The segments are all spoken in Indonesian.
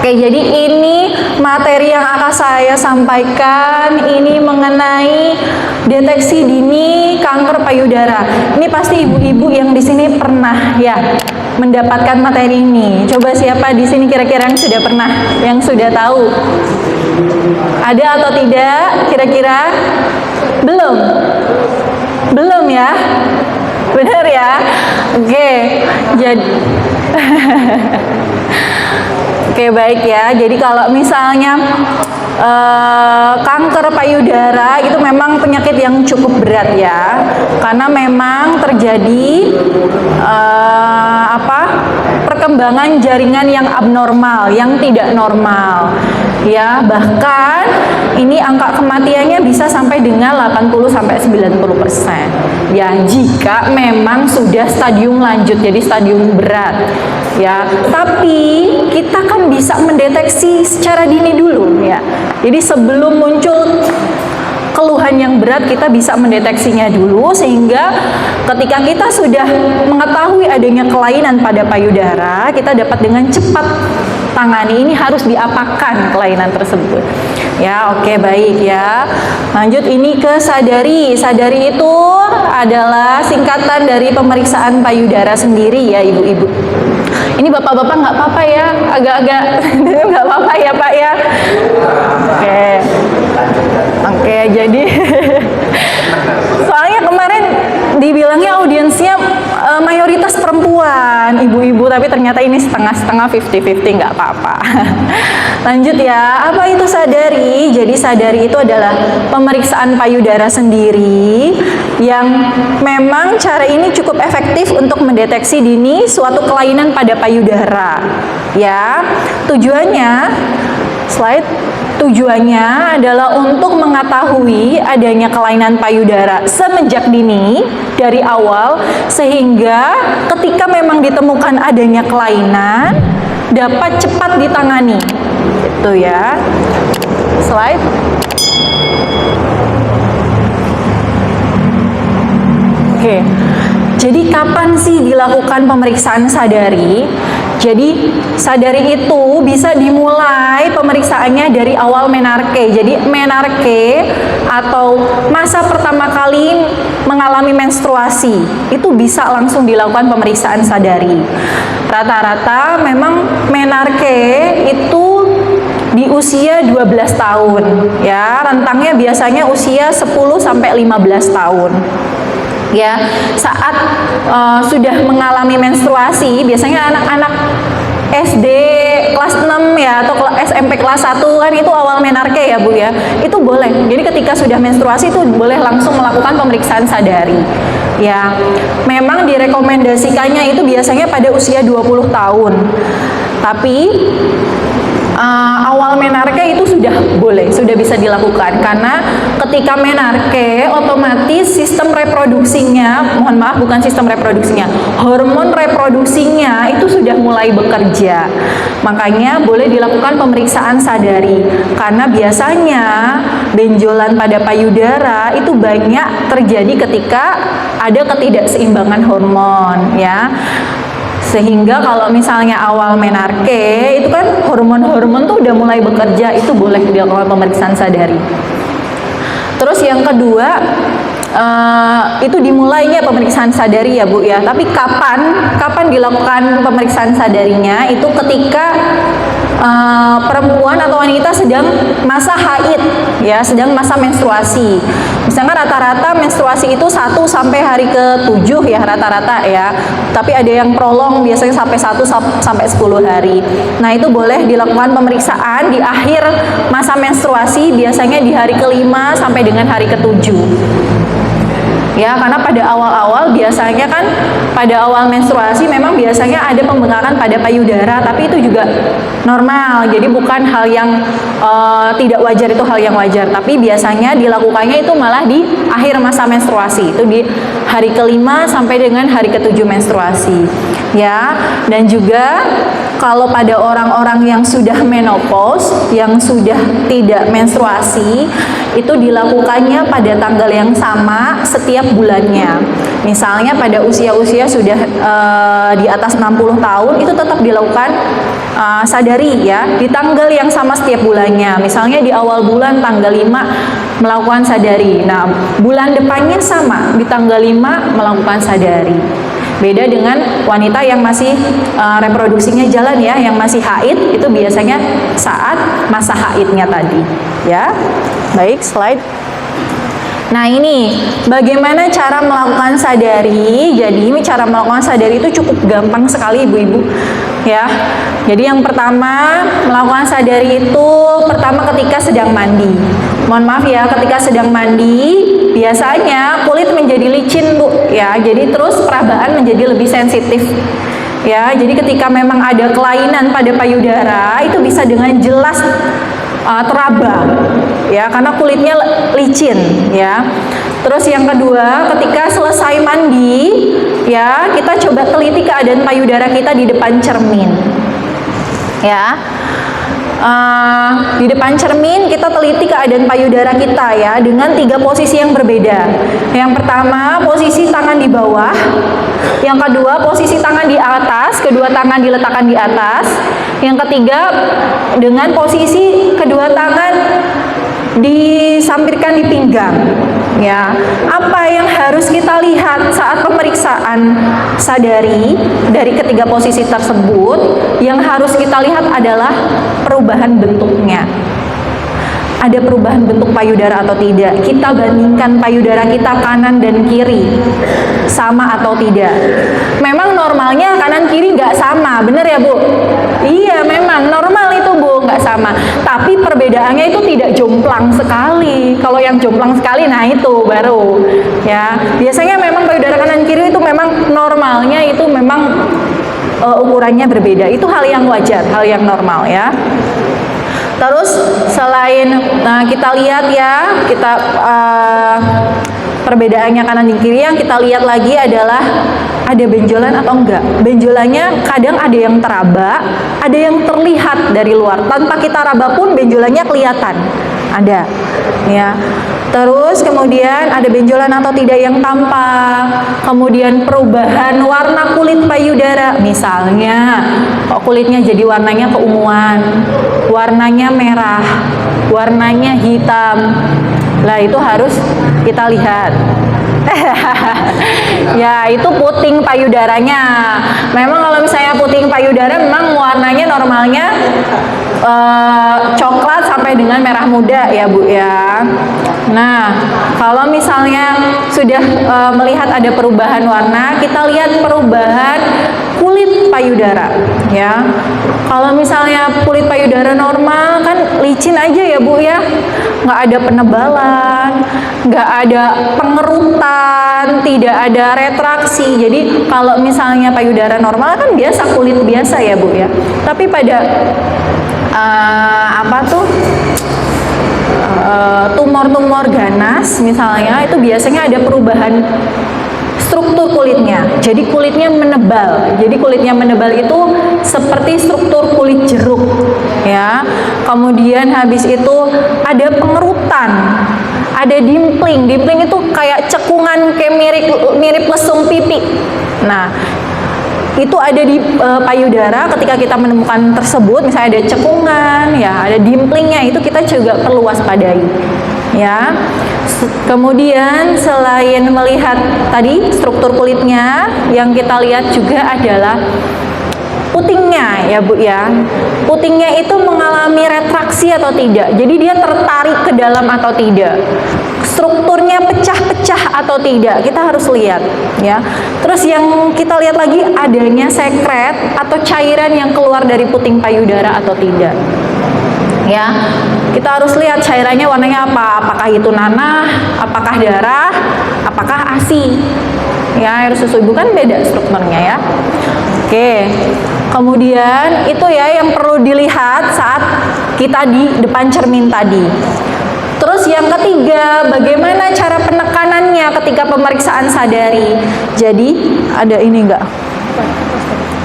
Oke, jadi ini materi yang akan saya sampaikan ini mengenai deteksi dini kanker payudara. Ini pasti ibu-ibu yang di sini pernah ya mendapatkan materi ini. Coba siapa di sini kira-kira yang sudah pernah, yang sudah tahu? Ada atau tidak? Kira-kira? Belum? Belum ya? Benar ya? Oke, jadi Oke, baik ya. Jadi kalau misalnya kanker payudara itu memang penyakit yang cukup berat ya, karena memang terjadi perkembangan jaringan yang abnormal, yang tidak normal ya. Bahkan ini angka kematiannya bisa sampai dengan 80-90% ya, jika memang sudah stadium lanjut, jadi stadium berat ya. Tapi kita kan bisa mendeteksi secara dini dulu ya. Jadi sebelum muncul keluhan yang berat, kita bisa mendeteksinya dulu, sehingga ketika kita sudah mengetahui adanya kelainan pada payudara, kita dapat dengan cepat tangani. Ini harus diapakan kelainan tersebut ya. Oke, baik ya. Lanjut ini ke sadari. Sadari itu adalah singkatan dari pemeriksaan payudara sendiri ya ibu-ibu. Ini bapak-bapak nggak apa-apa ya, agak-agak nggak apa-apa ya Pak ya. Oke, jadi soalnya kemarin dibilangnya audiensnya mayoritas perempuan, ibu-ibu, tapi ternyata ini setengah-setengah, 50-50, nggak apa-apa. Lanjut ya, apa itu sadari? Jadi sadari itu adalah pemeriksaan payudara sendiri yang memang cara ini cukup efektif untuk mendeteksi dini suatu kelainan pada payudara ya. Tujuannya adalah untuk mengetahui adanya kelainan payudara semenjak dini dari awal, sehingga ketika memang ditemukan adanya kelainan dapat cepat ditangani. Itu ya. Slide. Oke. Jadi kapan sih dilakukan pemeriksaan sadari? Jadi sadari itu bisa dimulai pemeriksaannya dari awal menarke. Jadi menarke atau masa pertama kali mengalami menstruasi itu bisa langsung dilakukan pemeriksaan sadari. Rata-rata memang menarke itu di usia 12 tahun ya, rentangnya biasanya usia 10 sampai 15 tahun. Ya, saat sudah mengalami menstruasi, biasanya anak-anak SD kelas 6 ya, atau SMP kelas 1 kan itu awal menarke ya Bu ya, itu boleh. Jadi ketika sudah menstruasi itu boleh langsung melakukan pemeriksaan sadari ya. Memang direkomendasikannya itu biasanya pada usia 20 tahun, tapi awal menarke itu sudah boleh, sudah bisa dilakukan, karena ketika menarke otomatis sistem reproduksinya, mohon maaf bukan sistem reproduksinya, hormon reproduksinya itu sudah mulai bekerja. Makanya boleh dilakukan pemeriksaan sadari, karena biasanya benjolan pada payudara itu banyak terjadi ketika ada ketidakseimbangan hormon ya. Sehingga kalau misalnya awal menarke itu kan hormon-hormon tuh udah mulai bekerja, itu boleh dilakukan pemeriksaan sadari. Terus yang kedua, itu dimulainya pemeriksaan sadari ya Bu ya. Tapi kapan dilakukan pemeriksaan sadarinya? Itu ketika perempuan atau wanita sedang masa haid ya, sedang masa menstruasi. Misalnya rata-rata menstruasi itu 1 sampai hari ke-7 ya rata-rata ya. Tapi ada yang prolong, biasanya sampai 1 sampai 10 hari. Nah, itu boleh dilakukan pemeriksaan di akhir masa menstruasi, biasanya di hari ke-5 sampai dengan hari ke-7. Ya, karena pada awal-awal biasanya kan pada awal menstruasi memang biasanya ada pembengkakan pada payudara, tapi itu juga normal. Jadi bukan hal yang tidak wajar, itu hal yang wajar. Tapi biasanya dilakukannya itu malah di akhir masa menstruasi, itu di hari ke-5 sampai dengan hari ke-7 menstruasi. Ya, dan juga kalau pada orang-orang yang sudah menopause, yang sudah tidak menstruasi, itu dilakukannya pada tanggal yang sama setiap bulannya. Misalnya pada usia-usia sudah di atas 60 tahun itu tetap dilakukan sadari ya, di tanggal yang sama setiap bulannya. Misalnya di awal bulan tanggal 5 melakukan sadari. Nah, bulan depannya sama, di tanggal 5 melakukan sadari. Beda dengan wanita yang masih reproduksinya jalan ya, yang masih haid, itu biasanya saat masa haidnya tadi ya. Baik, slide. Nah, ini bagaimana cara melakukan sadari. Jadi ini cara melakukan sadari itu cukup gampang sekali ibu-ibu ya. Jadi yang pertama melakukan sadari itu pertama ketika sedang mandi. Mohon maaf ya, ketika sedang mandi biasanya kulit menjadi licin Bu ya. Jadi terus perabaan menjadi lebih sensitif ya. Jadi ketika memang ada kelainan pada payudara itu bisa dengan jelas teraba ya, karena kulitnya licin ya. Terus yang kedua, ketika selesai mandi ya, kita coba teliti keadaan payudara kita di depan cermin ya. Di depan cermin kita teliti keadaan payudara kita ya, dengan 3 posisi yang berbeda. Yang pertama posisi tangan di bawah, yang kedua posisi tangan di atas, kedua tangan diletakkan di atas, yang ketiga dengan posisi kedua tangan disampirkan di pinggang ya. Apa yang harus kita lihat saat pemeriksaan sadari dari ketiga posisi tersebut? Yang harus kita lihat adalah perubahan bentuknya. Ada perubahan bentuk payudara atau tidak. Kita bandingkan payudara kita kanan dan kiri, sama atau tidak. Memang normalnya kanan kiri nggak sama, bener ya Bu? Iya, memang normal itu Bu, nggak sama. Tapi perbedaannya itu tidak jomplang sekali. Kalau yang jomplang sekali, nah itu baru ya. Biasanya memang payudara kanan kiri itu memang normalnya itu memang ukurannya berbeda. Itu hal yang wajar, hal yang normal ya. Terus selain kita lihat ya, kita perbedaannya kanan dan kiri, yang kita lihat lagi adalah ada benjolan atau enggak. Benjolannya kadang ada yang teraba, ada yang terlihat dari luar. Tanpa kita raba pun benjolannya kelihatan. Ada ya. Terus kemudian ada benjolan atau tidak yang tampak. Kemudian perubahan warna kulit payudara. Misalnya kok kulitnya jadi warnanya keunguan, warnanya merah, warnanya hitam. Lah itu harus kita lihat. Ya, itu puting payudaranya. Memang kalau misalnya puting payudara memang warnanya normalnya coklat sampai dengan merah muda ya Bu ya. Nah, kalau misalnya sudah melihat ada perubahan warna, kita lihat perubahan kulit payudara ya. Kalau misalnya kulit payudara normal kan licin aja ya Bu ya, nggak ada penebalan, nggak ada pengerutan, tidak ada retraksi. Jadi kalau misalnya payudara normal kan biasa, kulit biasa ya Bu ya. Tapi pada tumor-tumor ganas misalnya, itu biasanya ada perubahan struktur kulitnya. Jadi kulitnya menebal. Jadi kulitnya menebal itu seperti struktur kulit jeruk ya. Kemudian habis itu ada pengerutan, ada dimpling. Dimpling itu kayak cekungan, kayak mirip lesung pipi. Nah, itu ada di payudara. Ketika kita menemukan tersebut, misalnya ada cekungan ya, ada dimplingnya, itu kita juga perlu waspadai ya. Kemudian selain melihat tadi struktur kulitnya, yang kita lihat juga adalah putingnya ya Bu ya. Putingnya itu mengalami retraksi atau tidak. Jadi dia tertarik ke dalam atau tidak. Strukturnya pecah-pecah atau tidak, kita harus lihat ya. Terus yang kita lihat lagi adanya sekret atau cairan yang keluar dari puting payudara atau tidak ya. Kita harus lihat cairannya warnanya apa. Apakah itu nanah, apakah darah, apakah ASI ya. Air susu ibu kan beda strukturnya ya. Oke, kemudian itu ya yang perlu dilihat saat kita di depan cermin tadi. Terus yang ketiga, bagaimana cara penekanannya ketika pemeriksaan sadari. Jadi ada ini enggak?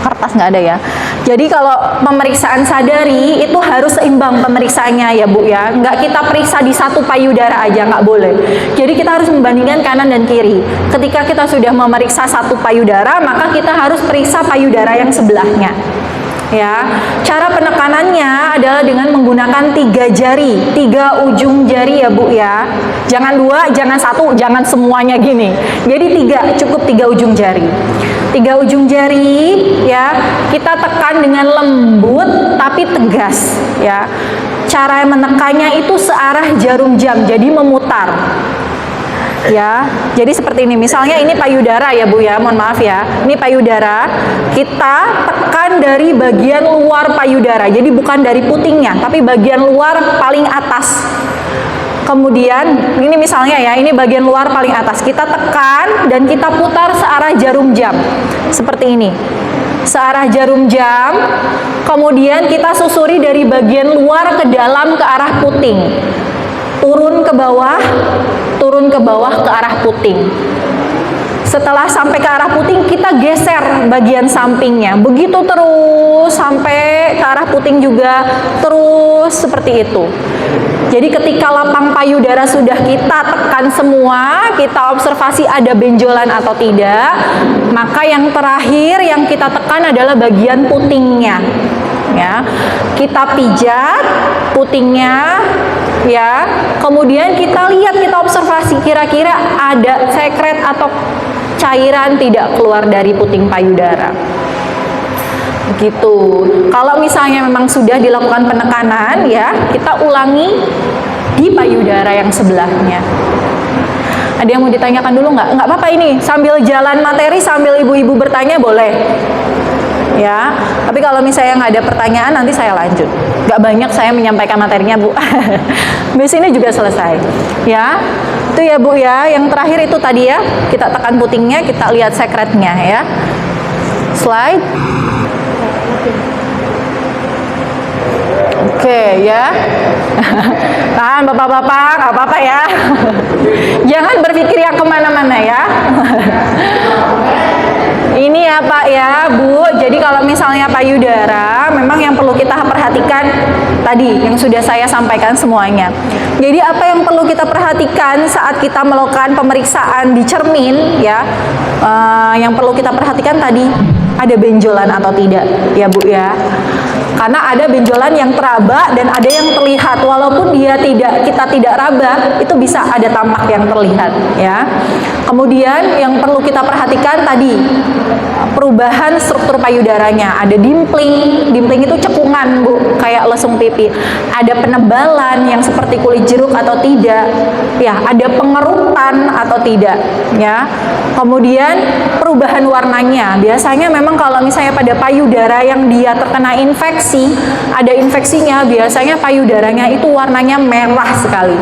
Kertas nggak ada ya. Jadi kalau pemeriksaan sadari itu harus seimbang pemeriksaannya ya Bu ya. Nggak kita periksa di satu payudara aja, nggak boleh. Jadi kita harus membandingkan kanan dan kiri. Ketika kita sudah memeriksa satu payudara, maka kita harus periksa payudara yang sebelahnya Ya, cara penekanannya adalah dengan menggunakan 3 jari, 3 ujung jari ya Bu ya. Jangan 2, jangan 1, jangan semuanya gini. Jadi 3, cukup 3 ujung jari. 3 ujung jari ya, kita tekan dengan lembut tapi tegas ya. Cara menekannya itu searah jarum jam, jadi memutar. Ya, jadi seperti ini. Misalnya ini payudara ya Bu ya, mohon maaf ya. Ini payudara, kita tekan dari bagian luar payudara. Jadi bukan dari putingnya, tapi bagian luar paling atas. Kemudian ini misalnya ya, ini bagian luar paling atas. Kita tekan dan kita putar searah jarum jam. Seperti ini. Searah jarum jam. Kemudian kita susuri dari bagian luar ke dalam ke arah puting. Turun ke bawah ke arah puting. Setelah sampai ke arah puting, kita geser bagian sampingnya. Begitu terus sampai ke arah puting juga, terus seperti itu. Jadi ketika lapang payudara sudah kita tekan semua, kita observasi ada benjolan atau tidak, maka yang terakhir yang kita tekan adalah bagian putingnya. Ya, kita pijat putingnya. Ya, kemudian kita lihat, kita observasi kira-kira ada sekret atau cairan tidak keluar dari puting payudara. Begitu. Kalau misalnya memang sudah dilakukan penekanan ya, kita ulangi di payudara yang sebelahnya. Ada yang mau ditanyakan dulu nggak? Nggak apa-apa ini, sambil jalan materi, sambil ibu-ibu bertanya boleh. Ya, tapi kalau misalnya nggak ada pertanyaan nanti saya lanjut. Nggak banyak saya menyampaikan materinya Bu. Bis ini juga selesai. Ya, itu ya Bu ya. Yang terakhir itu tadi ya, kita tekan putingnya, kita lihat sekretnya ya. Slide. Oke ya. Tahan bapak-bapak, nggak apa-apa ya. Jangan berpikir yang kemana-mana ya. Ini ya Pak ya Bu, jadi kalau misalnya payudara memang yang perlu kita perhatikan tadi yang sudah saya sampaikan semuanya. Jadi apa yang perlu kita perhatikan saat kita melakukan pemeriksaan di cermin ya, yang perlu kita perhatikan tadi ada benjolan atau tidak ya Bu ya. Karena ada benjolan yang teraba dan ada yang terlihat, walaupun kita tidak raba, itu bisa ada tampak yang terlihat ya. Kemudian yang perlu kita perhatikan tadi perubahan struktur payudaranya, ada dimpling itu cekungan Bu, kayak lesung pipi, ada penebalan yang seperti kulit jeruk atau tidak ya, ada pengerutan atau tidak ya. Kemudian perubahan warnanya, biasanya memang kalau misalnya pada payudara yang dia terkena infeksi, ada infeksinya, biasanya payudaranya itu warnanya merah sekali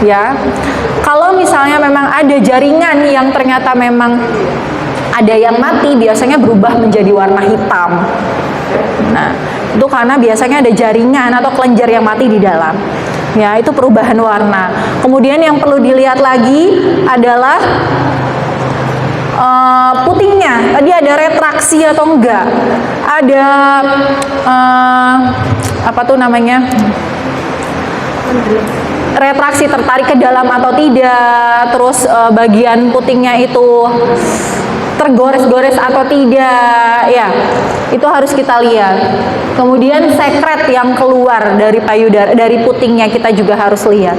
ya. Kalau misalnya memang ada jaringan yang ternyata memang ada yang mati, biasanya berubah menjadi warna hitam. Nah, itu karena biasanya ada jaringan atau kelenjar yang mati di dalam. Ya, itu perubahan warna. Kemudian yang perlu dilihat lagi adalah putingnya. Tadi ada retraksi atau enggak? Ada apa tuh namanya? Retraksi, tertarik ke dalam atau tidak, terus bagian putingnya itu tergores-gores atau tidak ya, itu harus kita lihat. Kemudian sekret yang keluar dari payudara, dari putingnya kita juga harus lihat.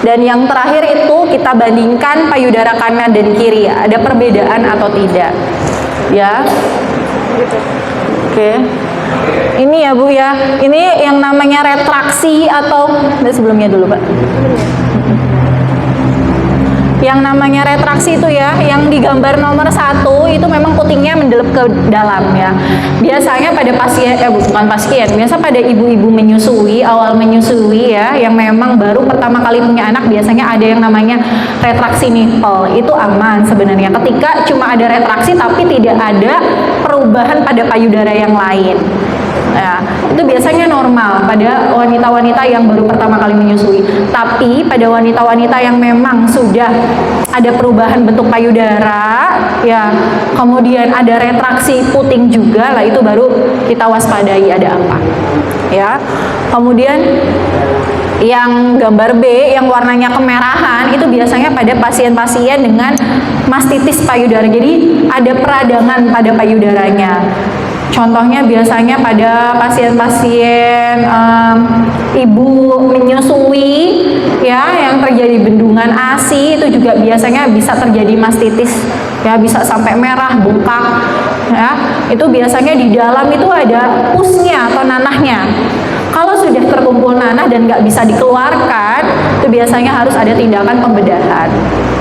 Dan yang terakhir itu kita bandingkan payudara kanan dan kiri, ada perbedaan atau tidak ya. Oke. Ini ya Bu ya, ini yang namanya retraksi atau sebelumnya dulu Pak. Yang namanya retraksi itu ya, yang di gambar nomor 1 itu memang putingnya mendelep ke dalam ya. Biasanya pada pasien, bukan pasien, biasa pada ibu-ibu menyusui, awal menyusui ya, yang memang baru pertama kali punya anak, biasanya ada yang namanya retraksi nipple. Itu aman sebenarnya ketika cuma ada retraksi tapi tidak ada perubahan pada payudara yang lain. Ya, itu biasanya normal pada wanita-wanita yang baru pertama kali menyusui. Tapi pada wanita-wanita yang memang sudah ada perubahan bentuk payudara, ya, kemudian ada retraksi puting juga, lah itu baru kita waspadai ada apa. Ya, kemudian yang gambar B yang warnanya kemerahan itu biasanya pada pasien-pasien dengan mastitis payudara. Jadi ada peradangan pada payudaranya. Contohnya biasanya pada pasien-pasien ibu menyusui ya, yang terjadi bendungan ASI, itu juga biasanya bisa terjadi mastitis ya, bisa sampai merah, bengkak ya. Itu biasanya di dalam itu ada pusnya atau nanahnya. Kalau sudah terkumpul nanah dan nggak bisa dikeluarkan, itu biasanya harus ada tindakan pembedahan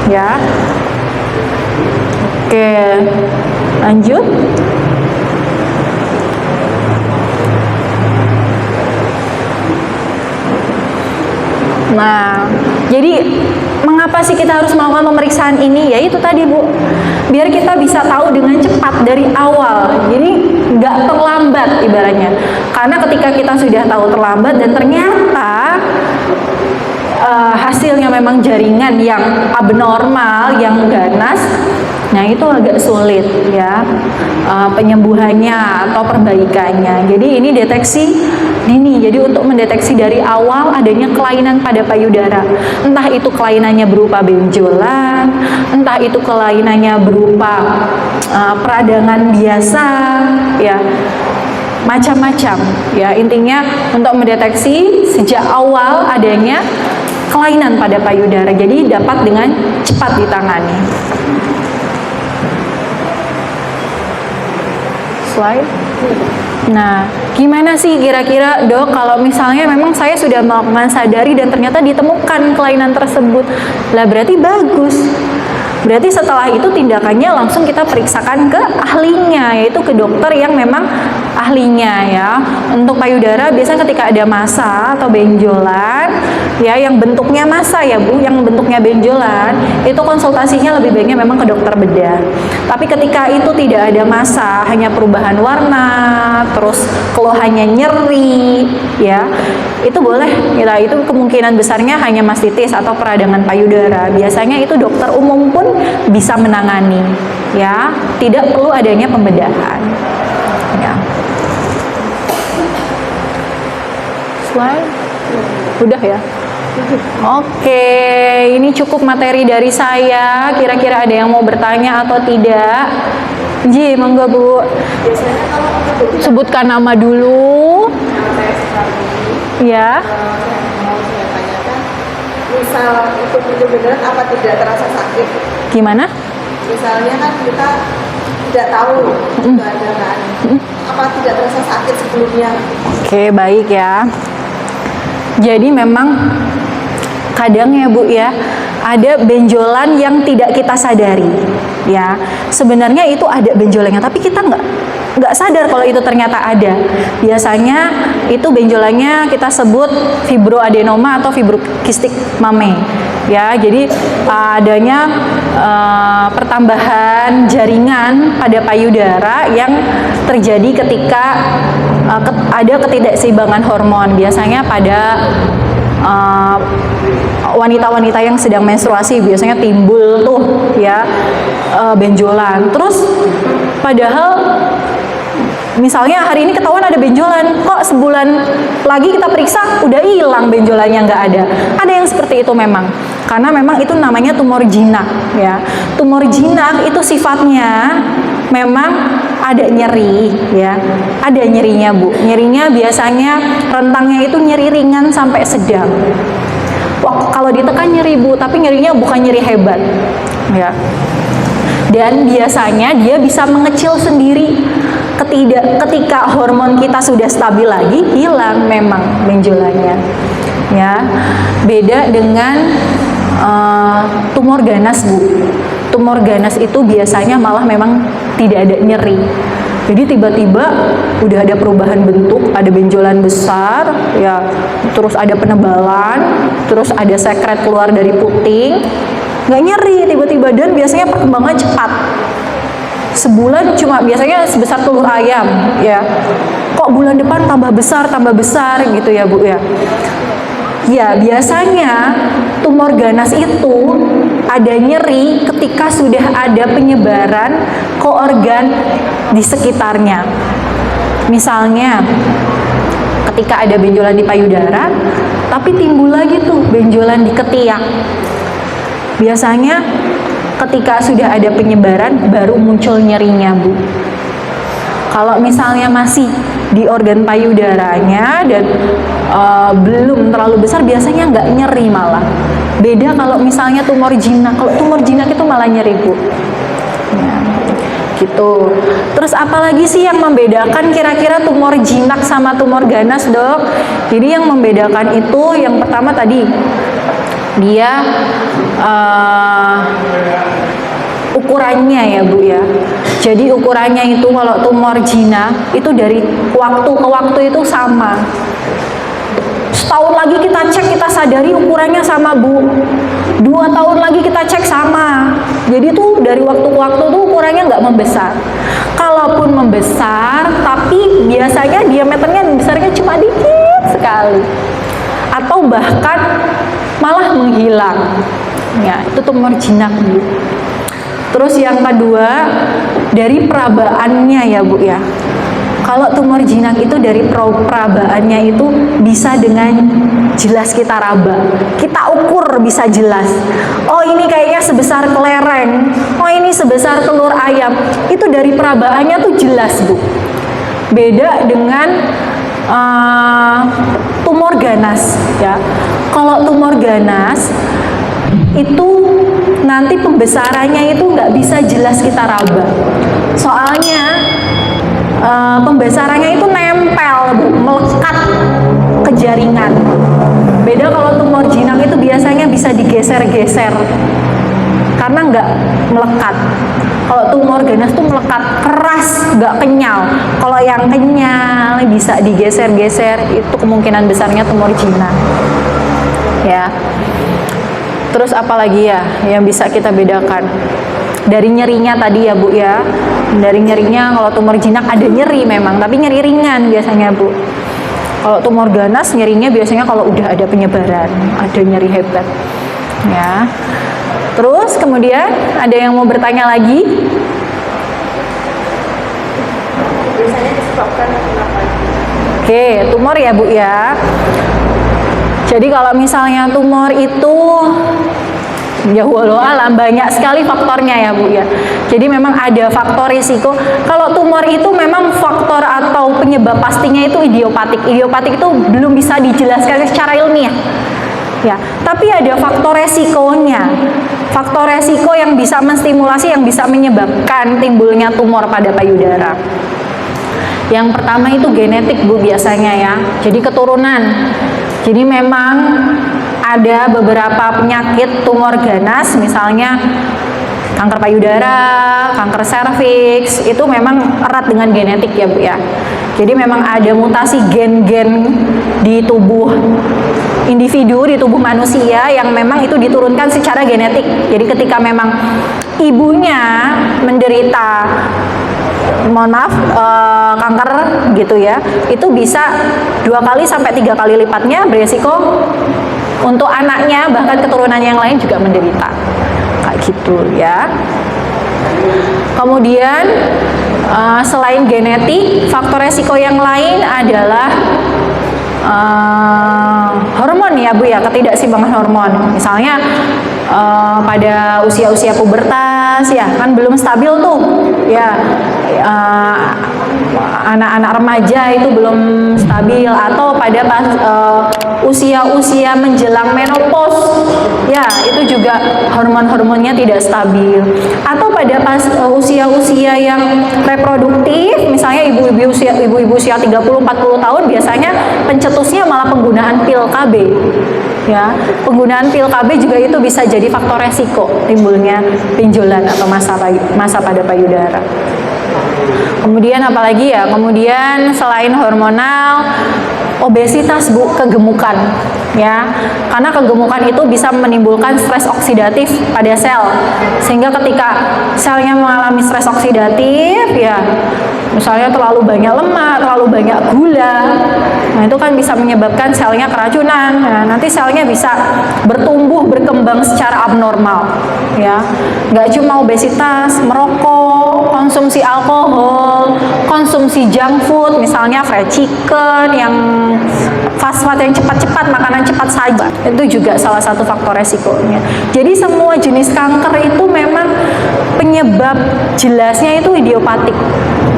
ya. Oke, lanjut. Nah, jadi mengapa sih kita harus melakukan pemeriksaan ini? Ya itu tadi Bu, biar kita bisa tahu dengan cepat dari awal. Jadi nggak terlambat ibaratnya. Karena ketika kita sudah tahu terlambat dan ternyata hasilnya memang jaringan yang abnormal, yang ganas, nah itu agak sulit ya penyembuhannya atau perbaikannya. Jadi ini deteksi dini. Jadi untuk mendeteksi dari awal adanya kelainan pada payudara, entah itu kelainannya berupa benjolan, entah itu kelainannya berupa peradangan biasa, ya macam-macam. Ya intinya untuk mendeteksi sejak awal adanya kelainan pada payudara, jadi dapat dengan cepat ditangani. Slide. Nah, gimana sih kira-kira Dok kalau misalnya memang saya sudah melakukan sadari dan ternyata ditemukan kelainan tersebut? Lah berarti bagus. Berarti setelah itu tindakannya langsung kita periksakan ke ahlinya, yaitu ke dokter yang memang ahlinya ya. Untuk payudara biasanya ketika ada massa atau benjolan ya, yang bentuknya massa ya Bu, yang bentuknya benjolan, itu konsultasinya lebih baiknya memang ke dokter bedah. Tapi ketika itu tidak ada massa, hanya perubahan warna, terus keluhannya nyeri ya, itu boleh ya, itu kemungkinan besarnya hanya mastitis atau peradangan payudara. Biasanya itu dokter umum pun bisa menangani ya, tidak perlu adanya pembedahan ya. Slide. Udah ya. Oke, ini cukup materi dari saya. Kira-kira ada yang mau bertanya atau tidak? Ji, monggo Bu. Sebutkan nama dulu. Ya. Misal itu benar-benar apa tidak terasa sakit? Gimana? Misalnya kan kita tidak tahu itu ada kan, apa tidak terasa sakit sebelumnya? Oke, baik ya. Jadi memang kadang ya Bu ya, ada benjolan yang tidak kita sadari ya. Sebenarnya itu ada benjolannya, tapi kita nggak sadar kalau itu ternyata ada. Biasanya itu benjolannya kita sebut fibroadenoma atau fibrokistik mame ya. Jadi adanya pertambahan jaringan pada payudara yang terjadi ketika ada ketidakseimbangan hormon, biasanya pada wanita-wanita yang sedang menstruasi biasanya timbul tuh ya benjolan. Terus padahal misalnya hari ini ketahuan ada benjolan, kok sebulan lagi kita periksa udah hilang benjolannya, nggak ada. Ada yang seperti itu memang, karena memang itu namanya tumor jinak ya. Tumor jinak itu sifatnya memang ada nyeri ya, ada nyerinya Bu. Nyerinya biasanya rentangnya itu nyeri ringan sampai sedang. Wah, kalau ditekan nyeri Bu, tapi nyerinya bukan nyeri hebat ya. Dan biasanya dia bisa mengecil sendiri. Ketika hormon kita sudah stabil lagi, hilang memang benjolannya ya. Beda dengan tumor ganas Bu. Tumor ganas itu biasanya malah memang tidak ada nyeri. Jadi tiba-tiba udah ada perubahan bentuk, ada benjolan besar ya, terus ada penebalan, terus ada sekret keluar dari puting, nggak nyeri tiba-tiba, dan biasanya perkembangan cepat. Sebulan cuma biasanya sebesar telur ayam ya, kok bulan depan tambah besar gitu ya Bu ya. Ya biasanya tumor ganas itu ada nyeri ketika sudah ada penyebaran ke organ di sekitarnya. Misalnya ketika ada benjolan di payudara, tapi timbul lagi tuh benjolan di ketiak. Biasanya ketika sudah ada penyebaran baru muncul nyerinya Bu. Kalau misalnya masih di organ payudaranya dan belum terlalu besar, biasanya nggak nyeri malah. Beda kalau misalnya tumor jinak. Kalau tumor jinak itu malah nyeri, Bu. Ya, gitu. Terus apalagi sih yang membedakan kira-kira tumor jinak sama tumor ganas, Dok? Jadi yang membedakan itu yang pertama tadi dia ukurannya ya, Bu ya. Jadi ukurannya itu kalau tumor jinak itu dari waktu ke waktu itu sama. Setahun lagi kita cek, kita sadari ukurannya sama, Bu. 2 tahun lagi kita cek sama. Jadi tuh dari waktu ke waktu tuh ukurannya nggak membesar. Kalaupun membesar, tapi biasanya diameternya besarnya cuma dikit sekali. Atau bahkan malah menghilang. Ya, itu tumor jinak, Bu. Terus yang kedua, dari perabaannya ya, Bu ya. Kalau tumor jinak itu dari perabaannya itu bisa dengan jelas kita raba. Kita ukur bisa jelas. Oh, ini kayaknya sebesar kelereng. Oh, ini sebesar telur ayam. Itu dari perabaannya tuh jelas, Bu. Beda dengan tumor ganas ya. Kalau tumor ganas itu nanti pembesarannya itu nggak bisa jelas kita raba. Soalnya pembesarannya itu nempel, Bu, melekat ke jaringan. Beda kalau tumor jinak itu biasanya bisa digeser-geser karena nggak melekat. Kalau tumor ganas tuh melekat, keras, nggak kenyal. Kalau yang kenyal bisa digeser-geser, itu kemungkinan besarnya tumor jinak. Ya. Terus apalagi ya yang bisa kita bedakan? Dari nyerinya tadi ya, Bu ya. Dari nyerinya kalau tumor jinak ada nyeri memang, tapi nyeri ringan biasanya, Bu. Kalau tumor ganas nyerinya biasanya kalau udah ada penyebaran, ada nyeri hebat. Ya. Terus kemudian ada yang mau bertanya lagi? Biasanya disebabkan kenapa? Oke, tumor ya, Bu ya. Jadi kalau misalnya tumor itu ya walau alam banyak sekali faktornya ya, Bu ya. Jadi memang ada faktor risiko. Kalau tumor itu memang faktor atau penyebab pastinya itu idiopatik. Idiopatik itu belum bisa dijelaskan secara ilmiah. Ya, tapi ada faktor resikonya. Faktor resiko yang bisa menstimulasi, yang bisa menyebabkan timbulnya tumor pada payudara. Yang pertama itu genetik, Bu, biasanya ya. Jadi keturunan. Jadi memang ada beberapa penyakit tumor ganas, misalnya kanker payudara, kanker serviks, itu memang erat dengan genetik ya, Bu ya. Jadi memang ada mutasi gen-gen di tubuh individu, di tubuh manusia yang memang itu diturunkan secara genetik. Jadi ketika memang ibunya menderita kanker gitu ya, itu bisa 2 kali sampai 3 kali lipatnya beresiko untuk anaknya, bahkan keturunan yang lain juga menderita kayak gitu ya. Kemudian selain genetik, faktor resiko yang lain adalah hormon ya, Bu ya, ketidakseimbangan hormon. Misalnya pada usia-usia pubertas ya kan belum stabil tuh ya, anak-anak remaja itu belum stabil, atau pada pas usia-usia menjelang menopause ya itu juga hormon-hormonnya tidak stabil, atau pada pas usia-usia yang reproduktif, misalnya ibu-ibu usia 30-40 tahun biasanya pencetusnya malah penggunaan pil KB ya. Penggunaan pil KB juga itu bisa jadi faktor resiko timbulnya benjolan atau masa pada payudara. Kemudian apalagi ya? Kemudian selain hormonal, obesitas, Bu, kegemukan ya. Karena kegemukan itu bisa menimbulkan stres oksidatif pada sel. Sehingga ketika selnya mengalami stres oksidatif ya, misalnya terlalu banyak lemak, terlalu banyak gula, nah itu kan bisa menyebabkan selnya keracunan. Nah, nanti selnya bisa bertumbuh, berkembang secara abnormal ya. Nggak cuma obesitas, merokok, konsumsi alkohol, konsumsi junk food, misalnya fried chicken, yang fast food yang cepat-cepat, makanan cepat saja, itu juga salah satu faktor resikonya. Jadi semua jenis kanker itu memang penyebab jelasnya itu idiopatik,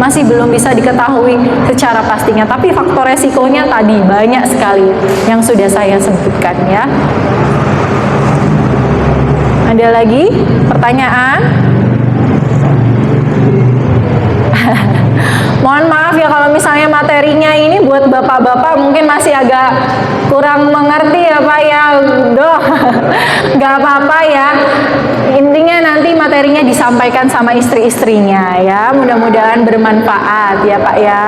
masih belum bisa diketahui secara pastinya, tapi faktor resikonya tadi banyak sekali yang sudah saya sebutkan ya. Ada lagi pertanyaan? Mohon maaf ya kalau misalnya materinya ini buat bapak-bapak mungkin masih agak kurang mengerti ya Pak ya. Doh, nggak apa-apa ya. Intinya nanti materinya disampaikan sama istri-istrinya ya. Mudah-mudahan bermanfaat ya Pak ya.